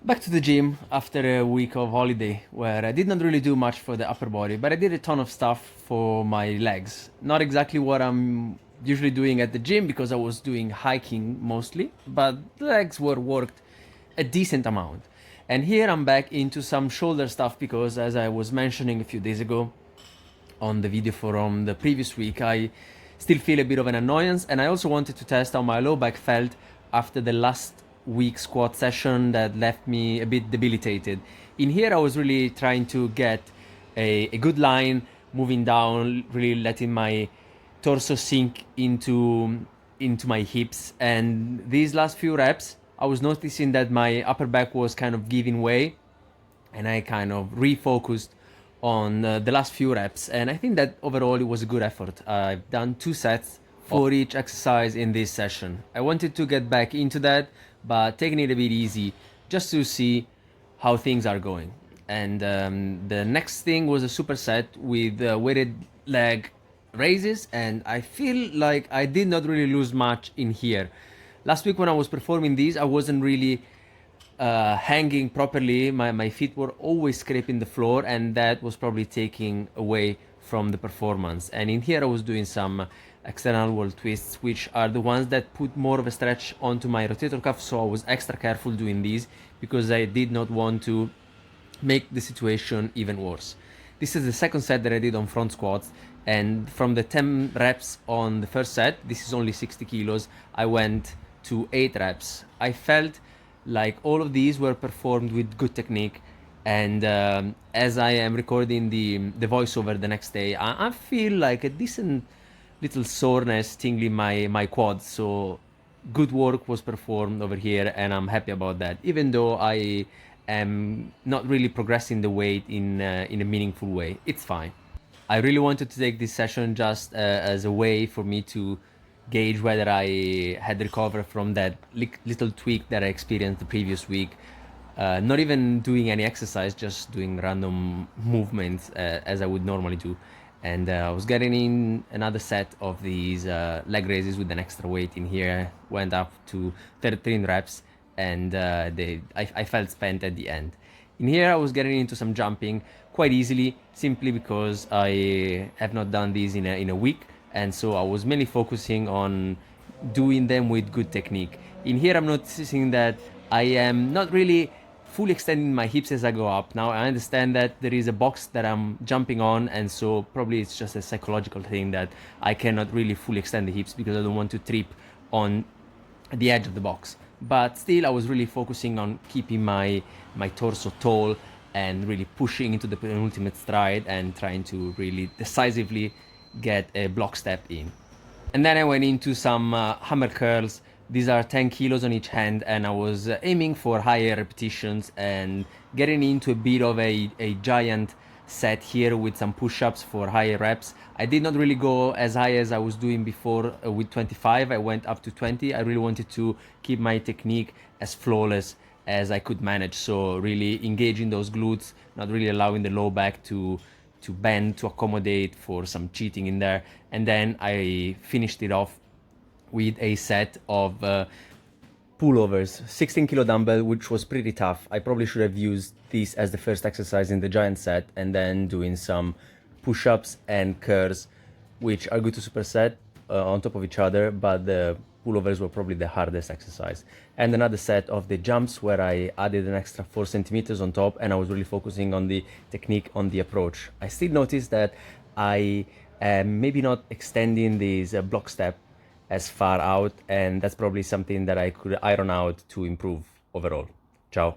Back to the gym after a week of holiday where I did not really do much for the upper body, but I did a ton of stuff for my legs. Not exactly what I'm usually doing at the gym because I was doing hiking mostly, but the legs were worked a decent amount. And here I'm back into some shoulder stuff because, as I was mentioning a few days ago on the video from the previous week, I still feel a bit of an annoyance, and I also wanted to test how my low back felt after the last week squat session that left me a bit debilitated. In here I was really trying to get a good line moving down, really letting my torso sink into my hips, and these last few reps I was noticing that my upper back was kind of giving way, and I kind of refocused on the last few reps, and I think that overall it was a good effort. I've done 2 sets for each exercise in this session. I wanted to get back into that, but taking it a bit easy just to see how things are going. And the next thing was a superset with weighted leg raises, and I feel like I did not really lose much in here. Last week when I was performing these, I wasn't really hanging properly. My feet were always scraping the floor, and that was probably taking away from the performance. And in here I was doing some external wall twists, which are the ones that put more of a stretch onto my rotator cuff, so I was extra careful doing these because I did not want to make the situation even worse. This is the second set that I did on front squats, and from the 10 reps on the first set, this is only 60 kilos, I went to 8 reps. I felt like all of these were performed with good technique, and as I am recording the voiceover the next day, I feel like a decent little soreness tingling my quads. So good work was performed over here, and I'm happy about that, even though I am not really progressing the weight in a meaningful way. It's fine. I really wanted to take this session just as a way for me to gauge whether I had recovered from that little tweak that I experienced the previous week. Not even doing any exercise, just doing random movements as I would normally do. And I was getting in another set of these leg raises with an extra weight in here. Went up to 13 reps, and I felt spent at the end. In here I was getting into some jumping quite easily, simply because I have not done these in a week, and so I was mainly focusing on doing them with good technique. In here I'm noticing that I am not really fully extending my hips as I go up. Now I understand that there is a box that I'm jumping on, and so probably it's just a psychological thing that I cannot really fully extend the hips because I don't want to trip on the edge of the box. But still, I was really focusing on keeping my torso tall and really pushing into the penultimate stride and trying to really decisively get a block step in. And then I went into some hammer curls. These are 10 kilos on each hand, and I was aiming for higher repetitions and getting into a bit of a giant set here with some push-ups for higher reps. I did not really go as high as I was doing before with 25. I went up to 20. I really wanted to keep my technique as flawless as I could manage, so really engaging those glutes, not really allowing the low back to bend to accommodate for some cheating in there. And then I finished it off with a set of pullovers, 16 kilo dumbbell, which was pretty tough. I probably should have used this as the first exercise in the giant set, and then doing some push-ups and curls, which are good to superset on top of each other, but the pullovers were probably the hardest exercise. And another set of the jumps where I added an extra 4 centimeters on top, and I was really focusing on the technique on the approach. I still noticed that I am maybe not extending this block step as far out, and that's probably something that I could iron out to improve overall. Ciao.